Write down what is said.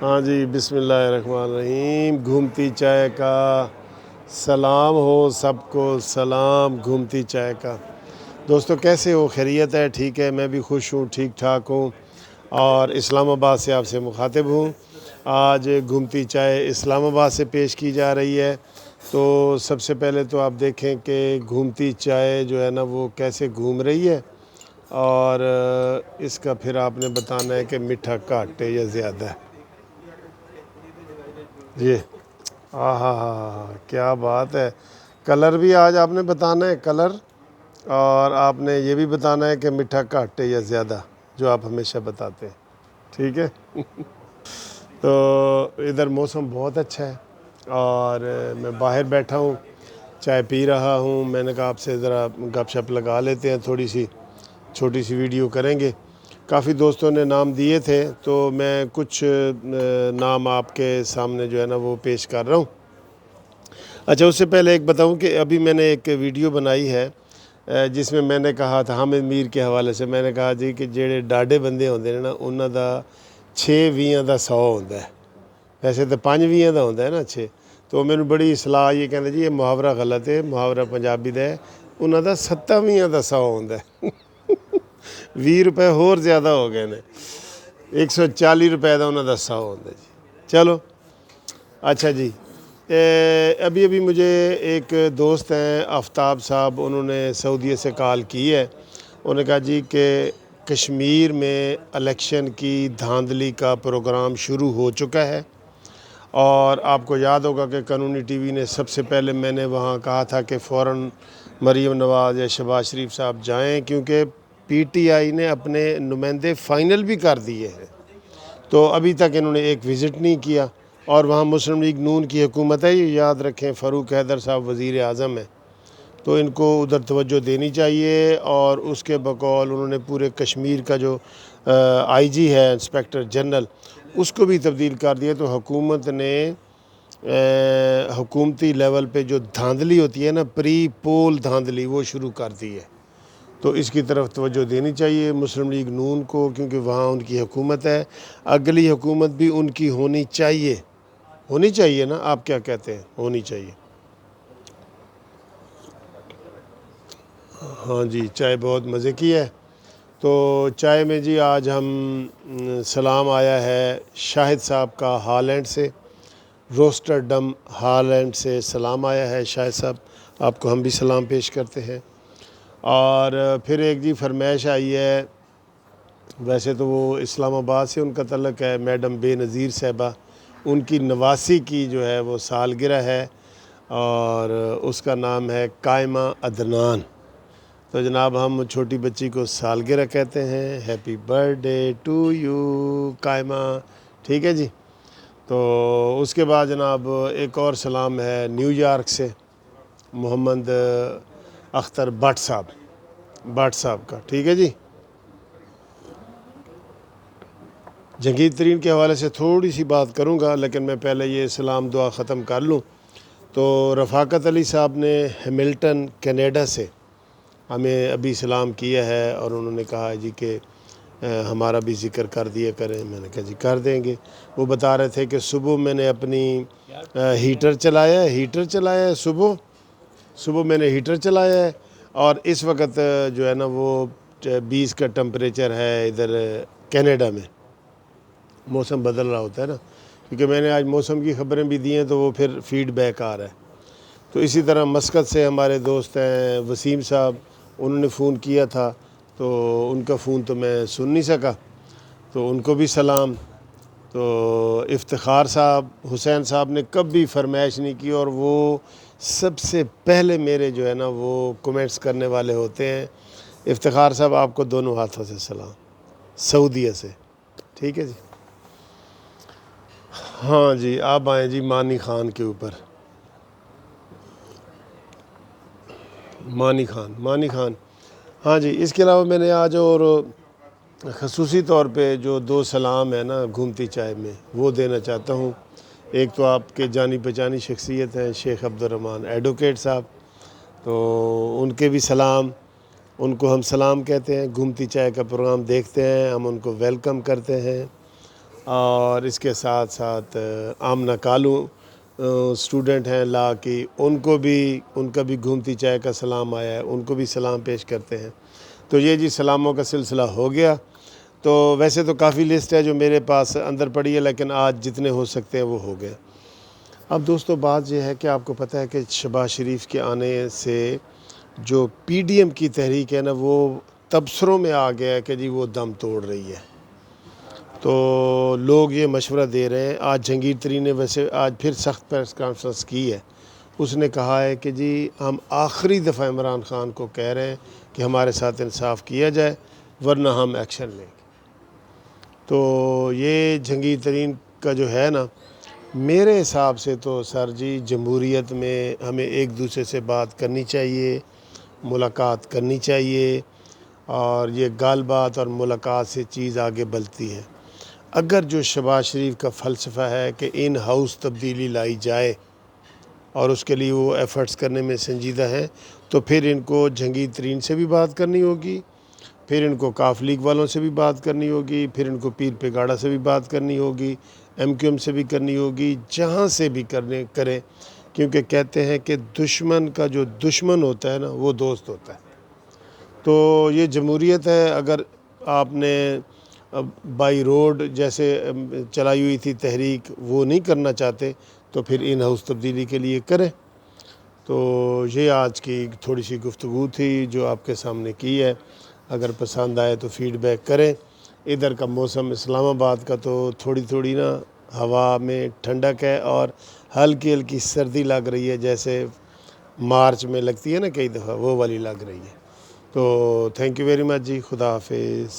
ہاں جی، بسم اللہ الرحمن الرحیم۔ گھومتی چائے کا سلام ہو سب کو، سلام گھومتی چائے کا۔ دوستو کیسے ہو؟ خیریت ہے؟ ٹھیک ہے، میں بھی خوش ہوں، ٹھیک ٹھاک ہوں، اور اسلام آباد سے آپ سے مخاطب ہوں۔ آج گھومتی چائے اسلام آباد سے پیش کی جا رہی ہے۔ تو سب سے پہلے تو آپ دیکھیں کہ گھومتی چائے جو ہے نا وہ کیسے گھوم رہی ہے، اور اس کا پھر آپ نے بتانا ہے کہ میٹھا گھٹ ہے یا زیادہ ہے۔ جی، ہاں ہاں ہاں ہاں، کیا بات ہے۔ کلر بھی آج آپ نے بتانا ہے، کلر، اور آپ نے یہ بھی بتانا ہے کہ میٹھا گھٹ ہے یا زیادہ، جو آپ ہمیشہ بتاتے ہیں، ٹھیک ہے۔ تو ادھر موسم بہت اچھا ہے، اور میں باہر بیٹھا ہوں، چائے پی رہا ہوں۔ میں نے کہا آپ سے ذرا گپ شپ لگا لیتے ہیں، تھوڑی سی چھوٹی سی ویڈیو کریں گے۔ کافی دوستوں نے نام دیے تھے، تو میں کچھ نام آپ کے سامنے جو ہے نا وہ پیش کر رہا ہوں۔ اچھا، اس سے پہلے ایک بتاؤں کہ ابھی میں نے ایک ویڈیو بنائی ہے جس میں میں نے کہا تھا حامد میر کے حوالے سے، میں نے کہا جی کہ جڑے ڈاڈے بندے ہوندے نے نا انہاں دا 6 دا 100 ہوندا ہے، ویسے تو 5 دا ہوندا ہے نا 6۔ تو مینوں بڑی اصلاح یہ کہندے جی یہ محاورہ غلط ہے، محاورہ پنجابی دا ہے، انہاں دا 27 دا 100 ہوندا ہے۔ 20 روپے ہور زیادہ ہو گئے نے، 140 روپے دا انہاں دا 100 ہوندا جی۔ چلو اچھا جی، ابھی مجھے ایک دوست ہیں آفتاب صاحب، انہوں نے سعودیہ سے کال کی ہے۔ انہوں نے کہا جی کہ کشمیر میں الیکشن کی دھاندلی کا پروگرام شروع ہو چکا ہے، اور آپ کو یاد ہوگا کہ قانونی ٹی وی نے سب سے پہلے میں نے وہاں کہا تھا کہ فوراً مریم نواز یا شہباز شریف صاحب جائیں، کیونکہ پی ٹی آئی نے اپنے نمائندے فائنل بھی کر دیے ہیں۔ تو ابھی تک انہوں نے ایک وزٹ نہیں کیا، اور وہاں مسلم لیگ نون کی حکومت ہے، یہ یاد رکھیں، فاروق حیدر صاحب وزیر اعظم ہیں، تو ان کو ادھر توجہ دینی چاہیے۔ اور اس کے بقول انہوں نے پورے کشمیر کا جو آئی جی ہے انسپیکٹر جنرل، اس کو بھی تبدیل کر دیا۔ تو حکومت نے حکومتی لیول پہ جو دھاندلی ہوتی ہے نا، پری پول دھاندلی، وہ شروع کر دی ہے۔ تو اس کی طرف توجہ دینی چاہیے مسلم لیگ نون کو، کیونکہ وہاں ان کی حکومت ہے۔ اگلی حکومت بھی ان کی ہونی چاہیے نا، آپ کیا کہتے ہیں؟ ہونی چاہیے۔ ہاں جی، چائے بہت مزے کی ہے۔ تو چائے میں جی آج ہم سلام آیا ہے شاہد صاحب کا ہالینڈ سے، روسٹرڈم ہالینڈ سے سلام آیا ہے شاہد صاحب، آپ کو ہم بھی سلام پیش کرتے ہیں۔ اور پھر ایک جی فرمائش آئی ہے، ویسے تو وہ اسلام آباد سے ان کا تعلق ہے، میڈم بے نظیر صاحبہ، ان کی 89 کی جو ہے وہ سالگرہ ہے، اور اس کا نام ہے قائمہ عدنان۔ تو جناب ہم چھوٹی بچی کو سالگرہ کہتے ہیں، happy birthday to you Qaima, ٹھیک ہے جی۔ تو اس کے بعد جناب ایک اور سلام ہے نیو یارک سے، محمد اختر بٹ صاحب کا، ٹھیک ہے جی۔ جنگیر ترین کے حوالے سے تھوڑی سی بات کروں گا، لیکن میں پہلے یہ سلام دعا ختم کر لوں۔ تو رفاقت علی صاحب نے ہیملٹن کینیڈا سے ہمیں ابھی سلام کیا ہے، اور انہوں نے کہا جی کہ ہمارا بھی ذکر کر دیا کریں۔ میں نے کہا جی کر دیں گے۔ وہ بتا رہے تھے کہ صبح میں نے اپنی ہیٹر چلایا ہے، صبح میں نے ہیٹر چلایا ہے، اور اس وقت جو ہے نا وہ 20 کا ٹمپریچر ہے ادھر کینیڈا میں۔ موسم بدل رہا ہوتا ہے نا، کیونکہ میں نے آج موسم کی خبریں بھی دی ہیں، تو وہ پھر فیڈ بیک آ رہا ہے۔ تو اسی طرح مسقط سے ہمارے دوست ہیں وسیم صاحب، انہوں نے فون کیا تھا، تو ان کا فون تو میں سن نہیں سکا، تو ان کو بھی سلام۔ تو افتخار صاحب، حسین صاحب نے کبھی فرمائش نہیں کی، اور وہ سب سے پہلے میرے جو ہے نا وہ کومنٹس کرنے والے ہوتے ہیں۔ افتخار صاحب آپ کو دونوں ہاتھوں سے سلام، سعودیہ سے، ٹھیک ہے جی۔ ہاں جی، آپ آئیں جی مانی خان کے اوپر، مانی خان۔ ہاں جی، اس کے علاوہ میں نے آج اور خصوصی طور پہ جو 2 سلام ہے نا گھومتی چائے میں، وہ دینا چاہتا ہوں۔ ایک تو آپ کے جانی پہچانی شخصیت ہے شیخ عبدالرحمن ایڈوکیٹ صاحب، تو ان کے بھی سلام، ان کو ہم سلام کہتے ہیں۔ گھومتی چائے کا پروگرام دیکھتے ہیں، ہم ان کو ویلکم کرتے ہیں۔ اور اس کے ساتھ ساتھ آمنہ کالو اسٹوڈنٹ ہیں لا کی، ان کا بھی گھومتی چائے کا سلام آیا ہے، ان کو بھی سلام پیش کرتے ہیں۔ تو یہ جی سلاموں کا سلسلہ ہو گیا۔ تو ویسے تو کافی لسٹ ہے جو میرے پاس اندر پڑی ہے، لیکن آج جتنے ہو سکتے ہیں وہ ہو گئے۔ اب دوستو بات یہ ہے کہ آپ کو پتہ ہے کہ شہباز شریف کے آنے سے جو پی ڈی ایم کی تحریک ہے نا، وہ تبصروں میں آ گیا ہے کہ جی وہ دم توڑ رہی ہے۔ تو لوگ یہ مشورہ دے رہے ہیں۔ آج جہانگیر ترین نے ویسے آج پھر سخت پریس کانفرنس کی ہے۔ اس نے کہا ہے کہ جی ہم آخری دفعہ عمران خان کو کہہ رہے ہیں کہ ہمارے ساتھ انصاف کیا جائے، ورنہ ہم ایکشن لیں گے۔ تو یہ جہانگیر ترین کا جو ہے نا، میرے حساب سے تو سر جی جمہوریت میں ہمیں ایک دوسرے سے بات کرنی چاہیے، ملاقات کرنی چاہیے، اور یہ گال بات اور ملاقات سے چیز آگے بڑھتی ہے۔ اگر جو شہباز شریف کا فلسفہ ہے کہ ان ہاؤس تبدیلی لائی جائے اور اس کے لیے وہ ایفرٹس کرنے میں سنجیدہ ہیں، تو پھر ان کو جہانگیر ترین سے بھی بات کرنی ہوگی، پھر ان کو کاف لیگ والوں سے بھی بات کرنی ہوگی، پھر ان کو پیر پگاڑا سے بھی بات کرنی ہوگی، ایم کیو ایم سے بھی کرنی ہوگی، جہاں سے بھی کریں، کیونکہ کہتے ہیں کہ دشمن کا جو دشمن ہوتا ہے نا، وہ دوست ہوتا ہے۔ تو یہ جمہوریت ہے۔ اگر آپ نے بائی روڈ جیسے چلائی ہوئی تھی تحریک وہ نہیں کرنا چاہتے، تو پھر ان ہاؤس تبدیلی کے لیے کریں۔ تو یہ آج کی تھوڑی سی گفتگو تھی جو آپ کے سامنے کی ہے۔ اگر پسند آئے تو فیڈ بیک کریں۔ ادھر کا موسم اسلام آباد کا تو تھوڑی نا ہوا میں ٹھنڈک ہے، اور ہلکی ہلکی سردی لگ رہی ہے، جیسے مارچ میں لگتی ہے نا کئی دفعہ، وہ والی لگ رہی ہے۔ تو تھینک یو ویری مچ جی، خدا حافظ۔